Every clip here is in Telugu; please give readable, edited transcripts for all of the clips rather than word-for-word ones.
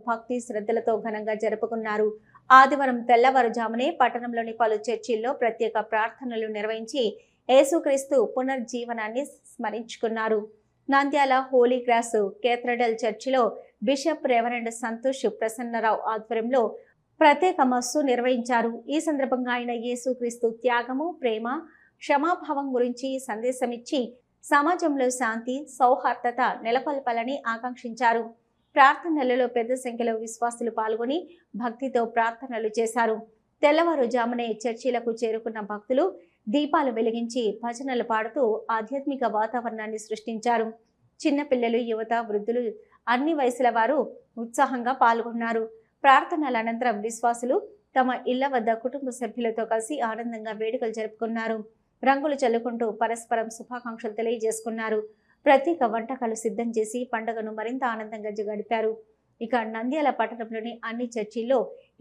భక్తి శ్రద్ధలతో ఘనంగా జరుపుకున్నారు. ఆదివారం తెల్లవారుజామునే పట్టణంలోని పలు చర్చిల్లో ప్రత్యేక ప్రార్థనలు నిర్వహించి యేసుక్రీస్తు పునర్జీవనాన్ని స్మరించుకున్నారు. నంద్యాల హోలీ క్రాస్ కేథడ్రల్ చర్చిలో బిషప్ రెవరెండ్ సంతోష్ ప్రసన్నరావు ఆధ్వర్యంలో ప్రత్యేక మస్సు నిర్వహించారు. ఈ సందర్భంగా ఆయన యేసుక్రీస్తు త్యాగము, ప్రేమ, క్షమాభావం గురించి సందేశమిచ్చి సమాజంలో శాంతి, సౌహార్దత నెలకొల్పాలని ఆకాంక్షించారు. ప్రార్థనలలో పెద్ద సంఖ్యలో విశ్వాసులు పాల్గొని భక్తితో ప్రార్థనలు చేశారు. తెల్లవారుజామునే చర్చిలకు చేరుకున్న భక్తులు దీపాలు వెలిగించి భజనలు పాడుతూ ఆధ్యాత్మిక వాతావరణాన్ని సృష్టించారు. చిన్నపిల్లలు, యువత, వృద్ధులు, అన్ని వయసుల వారు ఉత్సాహంగా పాల్గొన్నారు. ప్రార్థనల అనంతరం విశ్వాసులు తమ ఇళ్ల వద్ద కుటుంబ సభ్యులతో కలిసి ఆనందంగా వేడుకలు జరుపుకున్నారు. రంగులు చల్లుకుంటూ పరస్పరం శుభాకాంక్షలు తెలియజేసుకున్నారు. ప్రత్యేక వంటకాలు సిద్ధం చేసి పండుగను మరింత ఆనందంగా గడిపారు. ఇక నంద్యాల పట్టణంలోని అన్ని చర్చిల్లో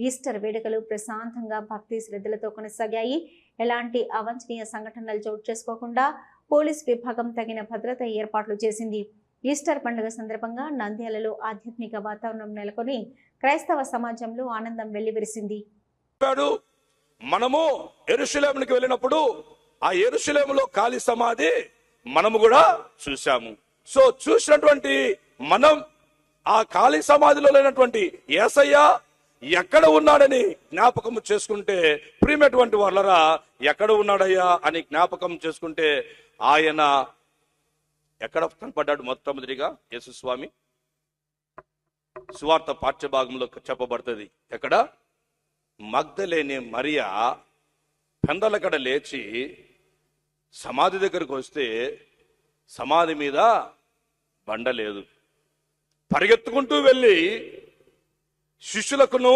ఈస్టర్ వేడుకలు ప్రశాంతంగా భక్తి శ్రద్ధలతో కొనసాగాయి. ఎలాంటి అవాంఛనీయ సంఘటనలు చోటు చేసుకోకుండా పోలీస్ విభాగం తగిన భద్రత ఏర్పాట్లు చేసింది. ఈస్టర్ పండుగ సందర్భంగా నంద్యాలలో ఆధ్యాత్మిక వాతావరణం నెలకొని క్రైస్తవ సమాజంలో ఆనందం వెల్లివిరిసింది. మనము యెరూషలేమునికి వెళ్ళినప్పుడు ఆ యెరూషలేములో ఖాళీ సమాధి మనము కూడా చూసాము. సో చూసినటువంటి మనం ఆ ఖాళీ సమాధిలో లేనటువంటి యేసయ్య ఎక్కడ ఉన్నాడని జ్ఞాపకం చేసుకుంటే, ప్రియమైనటువంటి వాళ్ళరా, ఎక్కడ ఉన్నాడయ్యా అని జ్ఞాపకం చేసుకుంటే ఆయన ఎక్కడ కనపడ్డాడు? మొట్టమొదటిగా యేసుస్వామి సువార్త పాఠ్యభాగంలో చెప్పబడుతుంది. ఎక్కడ? మగ్దలేని మరియా పెందలకడ లేచి సమాధి దగ్గరకు వస్తే సమాధి మీద బండ లేదు. పరిగెత్తుకుంటూ వెళ్ళి శిష్యులకును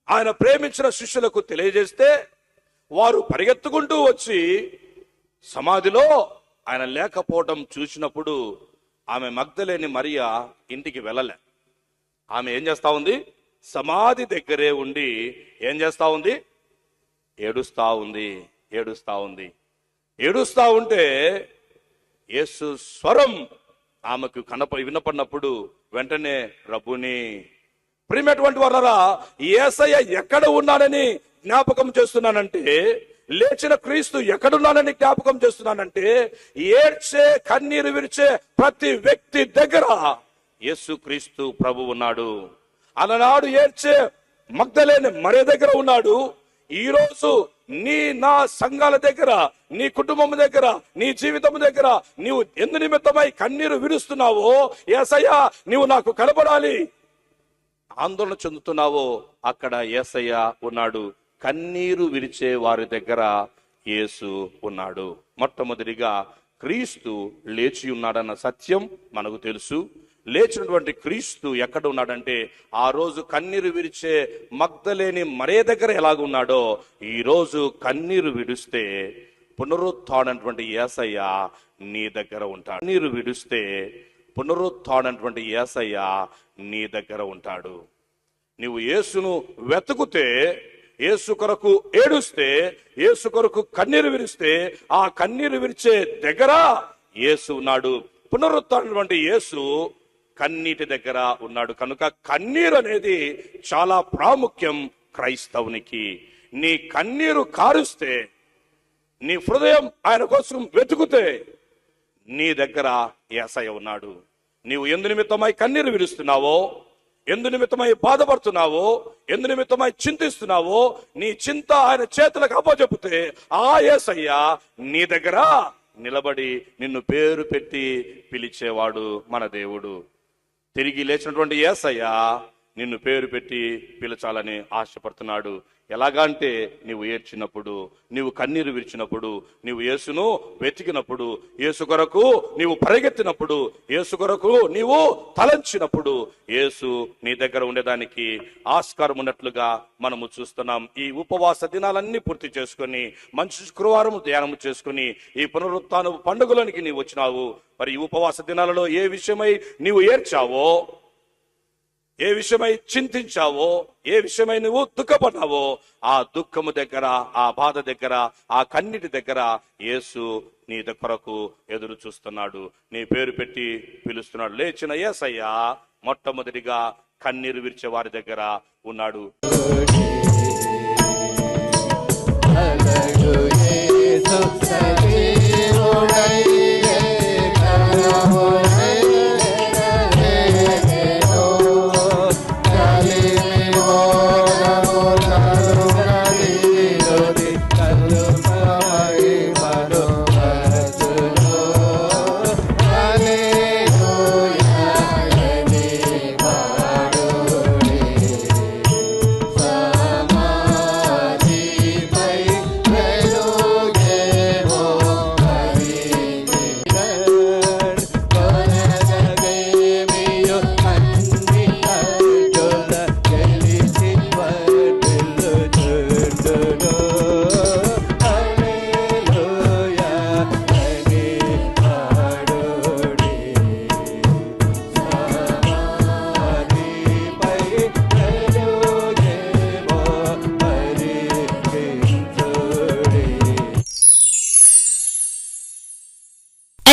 ఆయన ప్రేమించిన శిష్యులకు తెలియజేస్తే వారు పరిగెత్తుకుంటూ వచ్చి సమాధిలో ఆయన లేకపోవటం చూసినప్పుడు ఆమె మగ్దలేని మరియా ఇంటికి వెళ్ళలే. ఆమె ఏం చేస్తా ఉంది? సమాధి దగ్గరే ఉండి ఏం చేస్తా ఉంది? ఏడుస్తా ఉంది. ఏడుస్తా ఉంటే యేసు స్వరం ఆమెకు వినపడినప్పుడు వెంటనే రబ్బుని. ప్రియమైనటువంటి వారరా, యేసయ్య ఎక్కడ ఉన్నాడని జ్ఞాపకం చేస్తున్నానంటే, లేచిన క్రీస్తు ఎక్కడున్నాడని జ్ఞాపకం చేస్తున్నానంటే, ఏడ్చే కన్నీరు విరిచే ప్రతి వ్యక్తి దగ్గర యేసు క్రీస్తు ప్రభు ఉన్నాడు. అలనాడు ఏడ్చే మగ్దలేని మరియ దగ్గర ఉన్నాడు. ఈ రోజు నా సంఘాల దగ్గర, నీ కుటుంబం దగ్గర, నీ జీవితం దగ్గర నీవు ఎందు నిమిత్తమై కన్నీరు విరుస్తున్నావో, యేసయ్యా నీవు నాకు కనబడాలి ఆందోళన చెందుతున్నావో, అక్కడ యేసయ్య ఉన్నాడు. కన్నీరు విరిచే వారి దగ్గర యేసు ఉన్నాడు. మొట్టమొదటిగా క్రీస్తు లేచి ఉన్నాడన్న సత్యం మనకు తెలుసు. లేచినటువంటి క్రీస్తు ఎక్కడ ఉన్నాడంటే, ఆ రోజు కన్నీరు విరిచే మగ్దలేని మరియ దగ్గర ఎలాగున్నాడో, ఈ రోజు కన్నీరు విడిస్తే పునరుత్థానటువంటి యేసయ్య నీ దగ్గర ఉంటాడు. కన్నీరు విడిస్తే పునరుత్థానటువంటి యేసయ్య నీ దగ్గర ఉంటాడు. నీవు యేసును వెతుకుతే, యేసు కొరకు ఏడుస్తే, యేసు కొరకు కన్నీరు విరిస్తే, ఆ కన్నీరు విరిచే దగ్గర యేసు ఉన్నాడు. పునరుత్థానటువంటి యేసు కన్నీటి దగ్గర ఉన్నాడు. కనుక కన్నీరు అనేది చాలా ప్రాముఖ్యం క్రైస్తవునికి. నీ కన్నీరు కారుస్తే, నీ హృదయం ఆయన కోసం వెతుకుతే నీ దగ్గర యేసయ్య ఉన్నాడు. నీవు ఎందు నిమిత్తమై కన్నీరు విరుస్తున్నావో, ఎందు నిమిత్తమై బాధపడుతున్నావో, ఎందు నిమిత్తమై చింతిస్తున్నావో, నీ చింత ఆయన చేతులకు అప్పచెప్పితే ఆ యేసయ్య నీ దగ్గర నిలబడి నిన్ను పేరు పెట్టి పిలిచేవాడు మన దేవుడు. తిరిగి లేచినటువంటి యేసయ్య నిన్ను పేరు పెట్టి పిలచాలని ఆశపడుతున్నాడు. ఎలాగంటే, నీవు ఏడ్చినప్పుడు, నీవు కన్నీరు విరిచినప్పుడు, నీవు యేసును వెతికినప్పుడు, యేసు కొరకు నీవు పరిగెత్తినప్పుడు, యేసు కొరకు నీవు తలంచినప్పుడు యేసు నీ దగ్గర ఉండేదానికి ఆస్కారం ఉన్నట్లుగా మనము చూస్తున్నాం. ఈ ఉపవాస దినాలన్నీ పూర్తి చేసుకొని మంచి శుక్రవారం ధ్యానం చేసుకుని ఈ పునరుత్థాన పండుగలోనికి నీవు వచ్చినావు. మరి ఈ ఉపవాస దినాలలో ఏ విషయమై నీవు ఏడ్చావో, ఏ విషయమై చింతించావో, ఏ విషయమై నువ్వు దుఃఖపడ్డావో, ఆ దుఃఖము దగ్గర, ఆ బాధ దగ్గర, ఆ కన్నిటి దగ్గర యేసు నీ కొరకు ఎదురు చూస్తున్నాడు. నీ పేరు పెట్టి పిలుస్తున్నాడు. లేచిన యేసయ్య మొట్టమొదటిగా కన్నీరు విరిచే వారి దగ్గర ఉన్నాడు.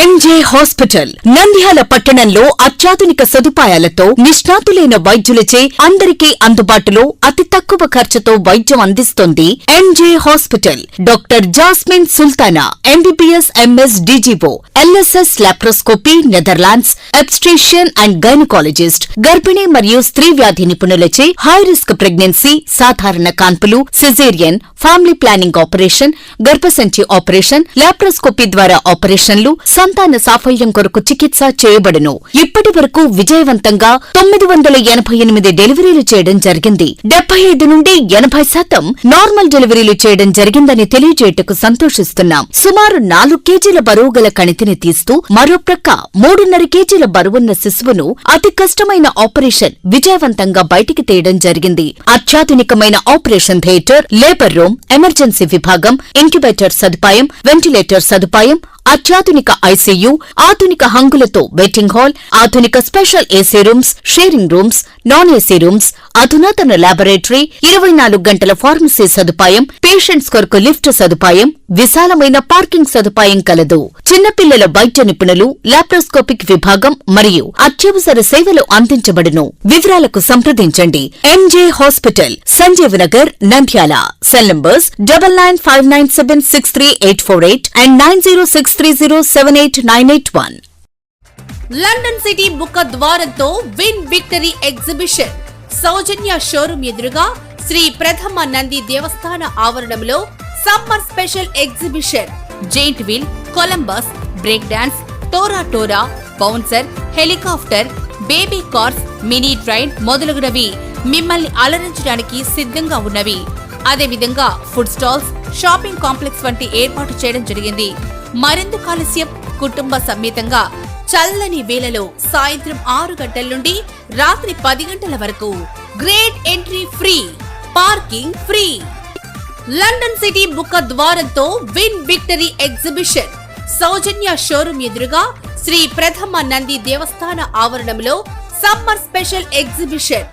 ఎంజే హాస్పిటల్ నంద్యాల పట్టణంలో అత్యాధునిక సదుపాయాలతో నిష్ణాతులైన వైద్యులచే అందరికీ అందుబాటులో అతి తక్కువ ఖర్చుతో వైద్యం అందిస్తోంది MJ hospital. Doctor Jasmine Sultana MBBS MS DGO LSS laparoscopy Netherlands obstetrician and gynaecologist గర్భిణీ మరియు స్త్రీ వ్యాధి నిపుణులచే హై రిస్క్ ప్రెగ్నెన్సీ సాధారణ కాన్పులు సిజేరియన్ ఫ్యామిలీ ప్లానింగ్ ఆపరేషన్ గర్భసంచి ఆపరేషన్ లాప్రోస్కోపీ ద్వారా ఆపరేషన్లు సంతాన సాఫల్యం కొరకు చికిత్స చేయబడును. ఇప్పటి వరకు విజయవంతంగా 988 డెలివరీలు చేయడం జరిగింది. 75 నుండి 80% నార్మల్ డెలివరీలు చేయడం జరిగిందని తెలియజేయటకు సంతోషిస్తున్నాం. సుమారు 4 కేజీల బరువు గల కణితిని తీస్తూ మరో ప్రక్క 3.5 కేజీల బరువున్న శిశువును అతి కష్టమైన ఆపరేషన్ విజయవంతంగా బయటికి తీయడం జరిగింది. అత్యాధునికమైన operation theatre, labour room, emergency విభాగం, ఇంక్యుబేటర్ సదుపాయం, వెంటిలేటర్ సదుపాయం, అత్యాధునిక ఐసీయూ, ఆధునిక హంగులతో వెయిటింగ్ హాల్, ఆధునిక special AC rooms, sharing rooms, non AC rooms, అధునాతన ల్యాబొరేటరీ, 24 గంటల ఫార్మసీ సదుపాయం, పేషెంట్స్ కొరకు లిఫ్ట్ సదుపాయం, విశాలమైన పార్కింగ్ సదుపాయం కలదు. చిన్నపిల్లల వైద్య నిపుణులు, లాప్రోస్కోపిక్ విభాగం మరియు అత్యవసర సేవలు అందించబడును. వివరాలకు సంప్రదించండి. MJ hospital, Sanjeev Nagar, Nandyal. Cell numbers 9959763848 and 9063078981. London city ముఖ ద్వారంతో win victory exhibition Sowjanya showroom ఎదురుగా శ్రీ ప్రథమ నంది దేవస్థాన ఆవరణంలో summer special exhibition giant wheel, Columbus, break dance, టోరా, bouncer, helicopter, baby cars, mini train మొదలగునవి మిమ్మల్ని అలరించడానికి సిద్ధంగా ఉన్నవి. అదేవిధంగా ఫుడ్ స్టాల్స్, షాపింగ్ కాంప్లెక్స్ వంటి ఏర్పాటు చేయడం జరిగింది. మరెందుకు ఆలస్యం? కుటుంబ సమేతంగా చల్లని వేళలో సాయంత్రం 6 గంటల నుండి రాత్రి 10 గంటల వరకు great entry free, parking free. London city ముఖ ద్వారంతో win victory exhibition Sowjanya showroom ఎదురుగా శ్రీ ప్రథమ నంది దేవస్థాన ఆవరణంలో సమ్మర్ స్పెషల్ ఎగ్జిబిషన్